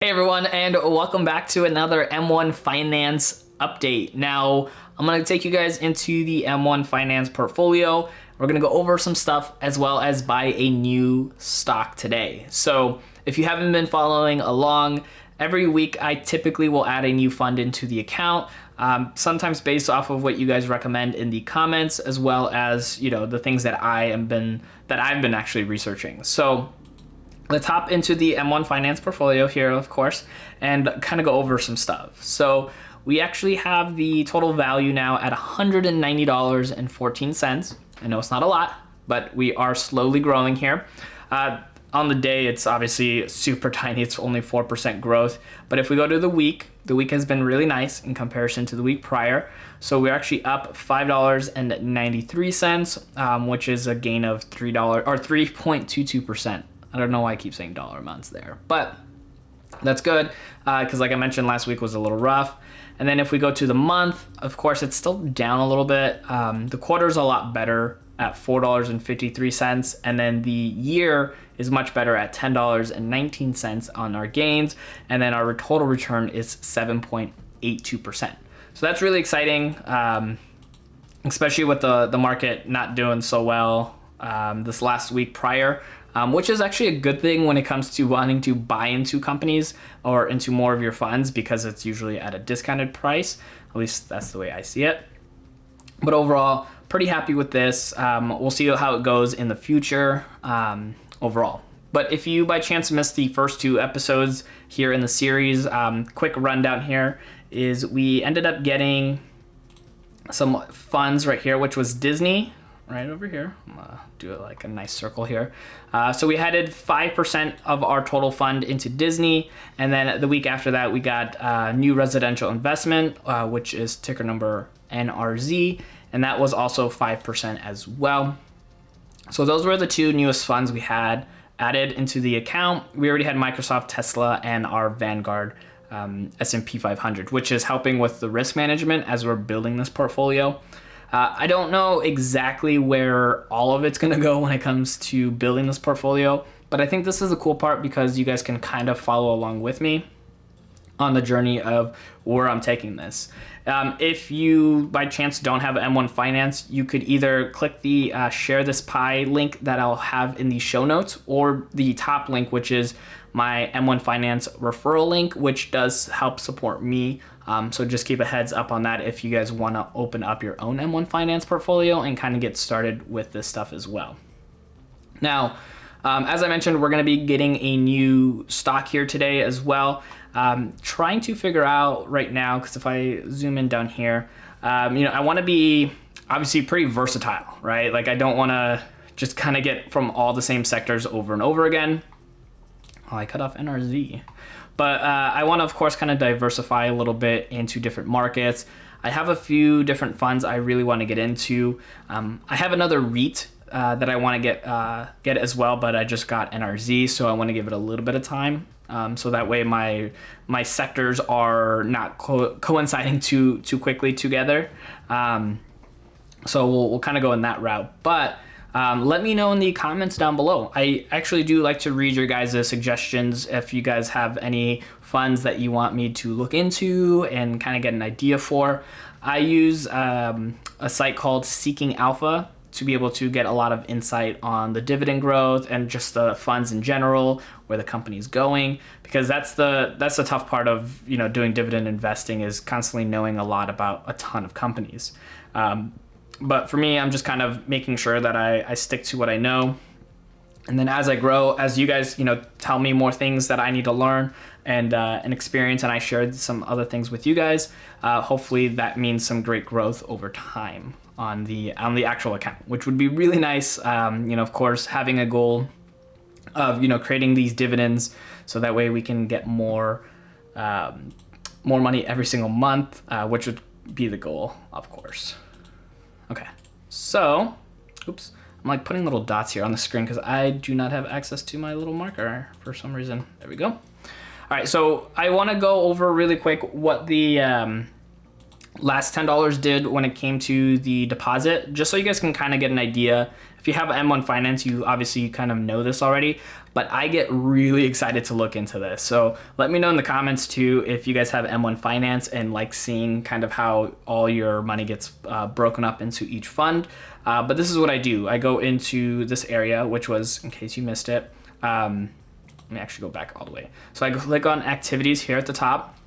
Hey everyone, and welcome back to another M1 Finance update. Now, I'm going to take you guys into the M1 Finance portfolio. We're going to go over some stuff as well as buy a new stock today. So, if you haven't been following along, every week I typically will add a new fund into the account, sometimes based off of what you guys recommend in the comments, as well as, the things that I've been actually researching. So, let's hop into the M1 Finance portfolio here, of course, and kind of go over some stuff. So we actually have the total value now at $190.14. I know it's not a lot, but we are slowly growing here. On the day, it's obviously super tiny. It's only 4% growth. But if we go to the week has been really nice in comparison to the week prior. So we're actually up $5.93, which is a gain of $3 or 3.22%. I don't know why I keep saying dollar amounts there, but that's good because like I mentioned, last week was a little rough. And then if we go to the month, of course, it's still down a little bit. The quarter is a lot better at $4.53. And then the year is much better at $10.19 on our gains. And then our total return is 7.82%. So that's really exciting, especially with the market not doing so well this last week prior. Which is actually a good thing when it comes to wanting to buy into companies or into more of your funds, because it's usually at a discounted price. At least that's the way I see it. But overall, pretty happy with this. We'll see how it goes in the future overall. But if you by chance missed the first two episodes here in the series, quick rundown here is we ended up getting some funds right here, which was Disney. Right over here. I'm gonna do it like a nice circle here. So we added 5% of our total fund into Disney, and then the week after that we got New Residential Investment, which is ticker number NRZ, and that was also 5% as well. So those were the two newest funds we had added into the account. We already had Microsoft, Tesla, and our Vanguard S&P 500, which is helping with the risk management as we're building this portfolio. I don't know exactly where all of it's going to go when it comes to building this portfolio, but I think this is the cool part because you guys can kind of follow along with me on the journey of where I'm taking this. If you by chance don't have M1 Finance, you could either click the share this pie link that I'll have in the show notes, or the top link, which is my M1 Finance referral link, which does help support me. So just keep a heads up on that if you guys want to open up your own M1 Finance portfolio and kind of get started with this stuff as well. Now, as I mentioned, we're going to be getting a new stock here today as well. Trying to figure out right now, because if I zoom in down here, I want to be obviously pretty versatile, right? Like I don't want to just kind of get from all the same sectors over and over again. Oh, I cut off NRZ. But I want to, of course, kind of diversify a little bit into different markets. I have a few different funds I really want to get into. I have another REIT that I want to get as well, but I just got NRZ, so I want to give it a little bit of time. So that way my sectors are not coinciding too quickly together. So we'll kind of go in that route. But let me know in the comments down below. I actually do like to read your guys' suggestions if you guys have any funds that you want me to look into and kind of get an idea for. I use a site called Seeking Alpha to be able to get a lot of insight on the dividend growth and just the funds in general, where the company's going, because that's the tough part of doing dividend investing, is constantly knowing a lot about a ton of companies. But for me, I'm just kind of making sure that I stick to what I know. And then as I grow, as you guys, tell me more things that I need to learn and experience, and I shared some other things with you guys, hopefully that means some great growth over time on the actual account, which would be really nice. Of course, having a goal of, creating these dividends so that way we can get more money every single month, which would be the goal, of course. Okay, so, oops, I'm like putting little dots here on the screen because I do not have access to my little marker for some reason. There we go. All right, so I want to go over really quick what the last $10 did when it came to the deposit, just so you guys can kind of get an idea. If you have M1 Finance, you obviously kind of know this already, but I get really excited to look into this. So let me know in the comments too if you guys have M1 Finance and like seeing kind of how all your money gets broken up into each fund. But this is what I do. I go into this area, which was, in case you missed it, let me actually go back all the way. So I click on activities here at the top,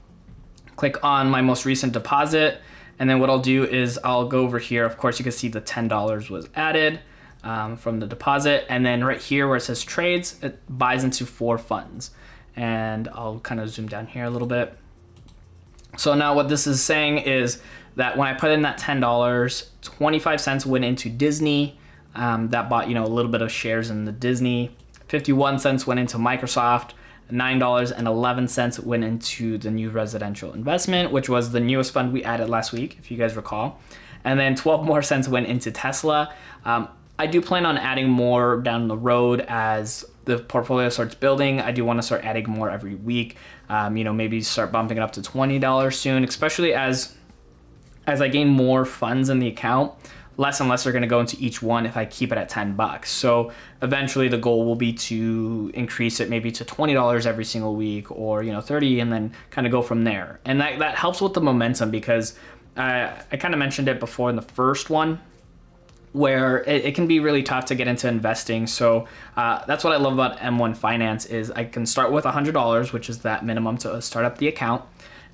click on my most recent deposit, and then what I'll do is I'll go over here. Of course, you can see the $10 was added from the deposit, and then right here where it says trades, it buys into 4 funds. And I'll kind of zoom down here a little bit. So now what this is saying is that when I put in that $10, 25 cents went into Disney. That bought, a little bit of shares in the Disney. 51 cents went into Microsoft. $9.11 went into the new residential investment, which was the newest fund we added last week, if you guys recall. And then 12 more cents went into Tesla. I do plan on adding more down the road as the portfolio starts building. I do want to start adding more every week. Maybe start bumping it up to $20 soon, especially as I gain more funds in the account. Less and less are going to go into each one if I keep it at $10. So eventually the goal will be to increase it maybe to $20 every single week, or $30, and then kind of go from there. And that helps with the momentum, because I kind of mentioned it before in the first one, where it can be really tough to get into investing. So that's what I love about M1 Finance is I can start with $100, which is that minimum to start up the account.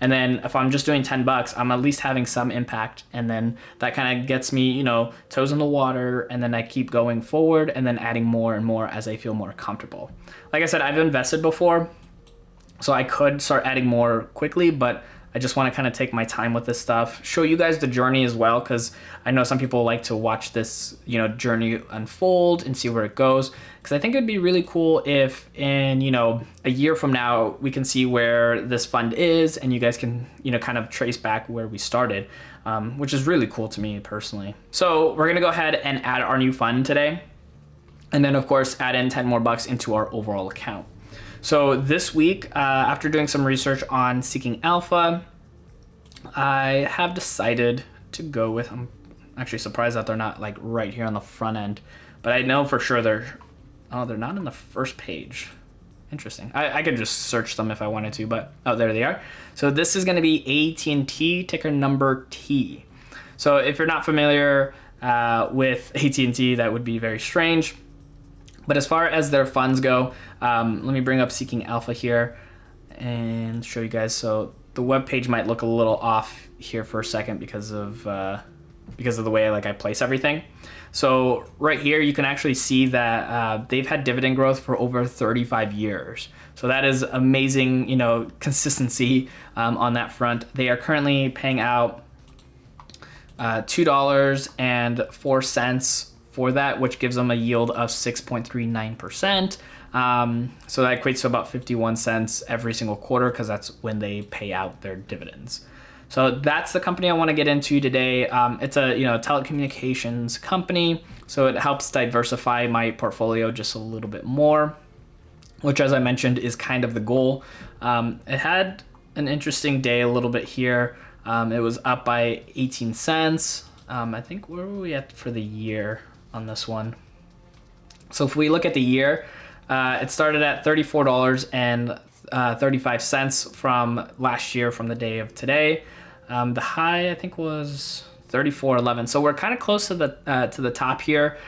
And then if I'm just doing $10, I'm at least having some impact. And then that kind of gets me, toes in the water. And then I keep going forward and then adding more and more as I feel more comfortable. Like I said, I've invested before, so I could start adding more quickly, but I just want to kind of take my time with this stuff, show you guys the journey as well, because I know some people like to watch this, journey unfold and see where it goes. Because I think it'd be really cool if in, a year from now, we can see where this fund is, and you guys can, kind of trace back where we started, which is really cool to me personally. So we're going to go ahead and add our new fund today. And then of course, add in 10 more bucks into our overall account. So this week, after doing some research on Seeking Alpha, I have decided to go with, I'm actually surprised that they're not like right here on the front end, but I know for sure they're not on the first page. Interesting. I could just search them if I wanted to, but there they are. So this is going to be AT&T, ticker number T. So if you're not familiar with AT&T, that would be very strange. But as far as their funds go, let me bring up Seeking Alpha here and show you guys. So the web page might look a little off here for a second because of the way I place everything. So right here, you can actually see that they've had dividend growth for over 35 years. So that is amazing, consistency on that front. They are currently paying out $2.04 for that, which gives them a yield of 6.39%. So that equates to about 51 cents every single quarter, because that's when they pay out their dividends. So that's the company I want to get into today. It's a telecommunications company, so it helps diversify my portfolio just a little bit more, which, as I mentioned, is kind of the goal. It had an interesting day a little bit here. It was up by 18 cents. I think, where were we at for the year on this one? So if we look at the year, it started at $34.35 from last year, from the day of today. The high, I think, was $34.11. So we're kind of close to the top here,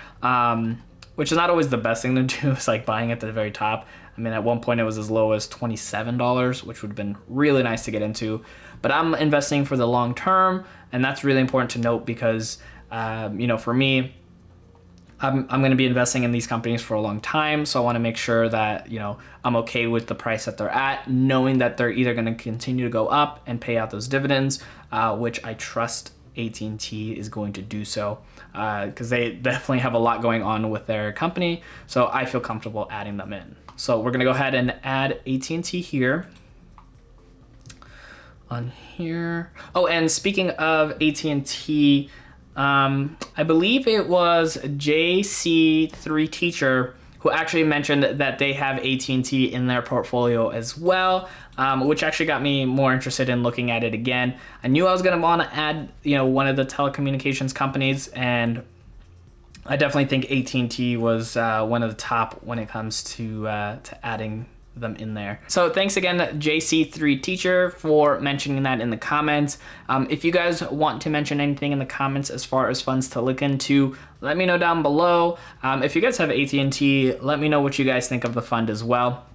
which is not always the best thing to do. It's like buying at the very top. I mean, at one point it was as low as $27, which would have been really nice to get into. But I'm investing for the long term, and that's really important to note because, for me, I'm going to be investing in these companies for a long time. So I want to make sure that, I'm okay with the price that they're at, knowing that they're either going to continue to go up and pay out those dividends, which I trust AT&T is going to do so, because they definitely have a lot going on with their company. So I feel comfortable adding them in. So we're going to go ahead and add AT&T here. On here. Oh, and speaking of AT&T, I believe it was JC3 Teacher who actually mentioned that they have AT&T in their portfolio as well, which actually got me more interested in looking at it again. I knew I was going to want to add, one of the telecommunications companies, and I definitely think AT&T was one of the top when it comes to adding them in there. So thanks again, JC3 Teacher, for mentioning that in the comments. If you guys want to mention anything in the comments as far as funds to look into, let me know down below. If you guys have AT&T, let me know what you guys think of the fund as well.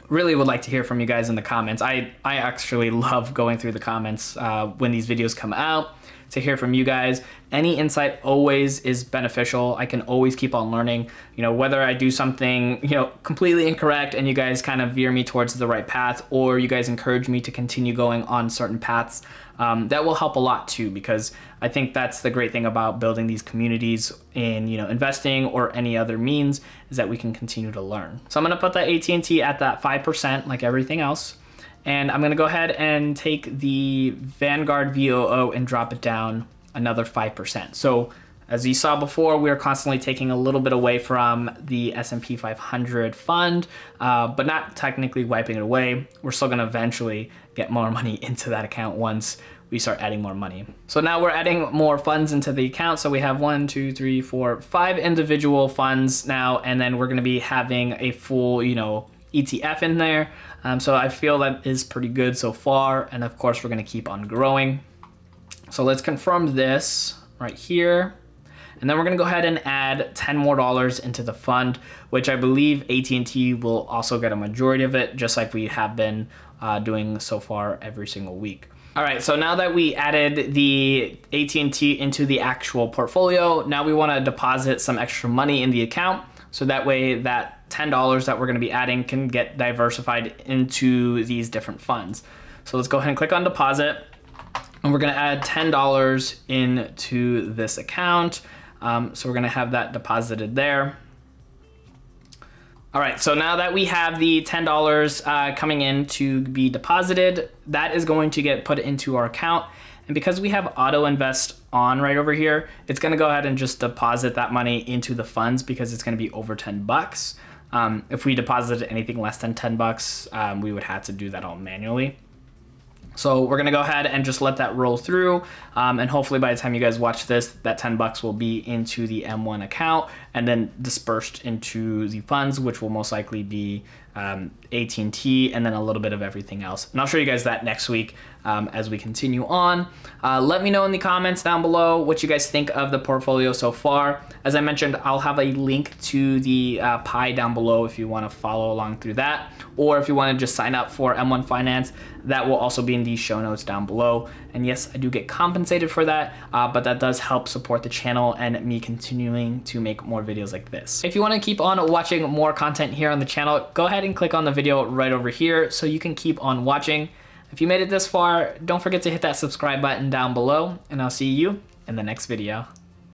Really would like to hear from you guys in the comments. I actually love going through the comments when these videos come out, to hear from you guys. Any insight always is beneficial. I can always keep on learning, whether I do something, completely incorrect and you guys kind of veer me towards the right path, or you guys encourage me to continue going on certain paths. That will help a lot too, because I think that's the great thing about building these communities in, investing or any other means, is that we can continue to learn. So I'm going to put that AT&T at that 5% like everything else. And I'm gonna go ahead and take the Vanguard VOO and drop it down another 5%. So as you saw before, we are constantly taking a little bit away from the S&P 500 fund, but not technically wiping it away. We're still gonna eventually get more money into that account once we start adding more money. So now we're adding more funds into the account. So we have 1, 2, 3, 4, 5 individual funds now, and then we're gonna be having a full, ETF in there. So I feel that is pretty good so far. And of course, we're going to keep on growing. So let's confirm this right here. And then we're going to go ahead and add $10 more into the fund, which I believe AT&T will also get a majority of it, just like we have been doing so far every single week. All right, so now that we added the AT&T into the actual portfolio, now we want to deposit some extra money in the account. So that way that $10 that we're going to be adding can get diversified into these different funds. So let's go ahead and click on deposit, and we're going to add $10 into this account. So we're going to have that deposited there. All right, so now that we have the $10 coming in to be deposited, that is going to get put into our account. And because we have auto invest on right over here, it's gonna go ahead and just deposit that money into the funds, because it's gonna be over 10 bucks. If we deposited anything less than 10 bucks, we would have to do that all manually. So we're gonna go ahead and just let that roll through. And hopefully by the time you guys watch this, that 10 bucks will be into the M1 account and then dispersed into the funds, which will most likely be AT&T and then a little bit of everything else. And I'll show you guys that next week as we continue on. Let me know in the comments down below what you guys think of the portfolio so far. As I mentioned, I'll have a link to the pie down below if you want to follow along through that, or if you want to just sign up for M1 Finance, that will also be in the show notes down below. And yes, I do get compensated for that, but that does help support the channel and me continuing to make more videos like this. If you want to keep on watching more content here on the channel, go ahead and click on the video right over here so you can keep on watching. If you made it this far, don't forget to hit that subscribe button down below, and I'll see you in the next video.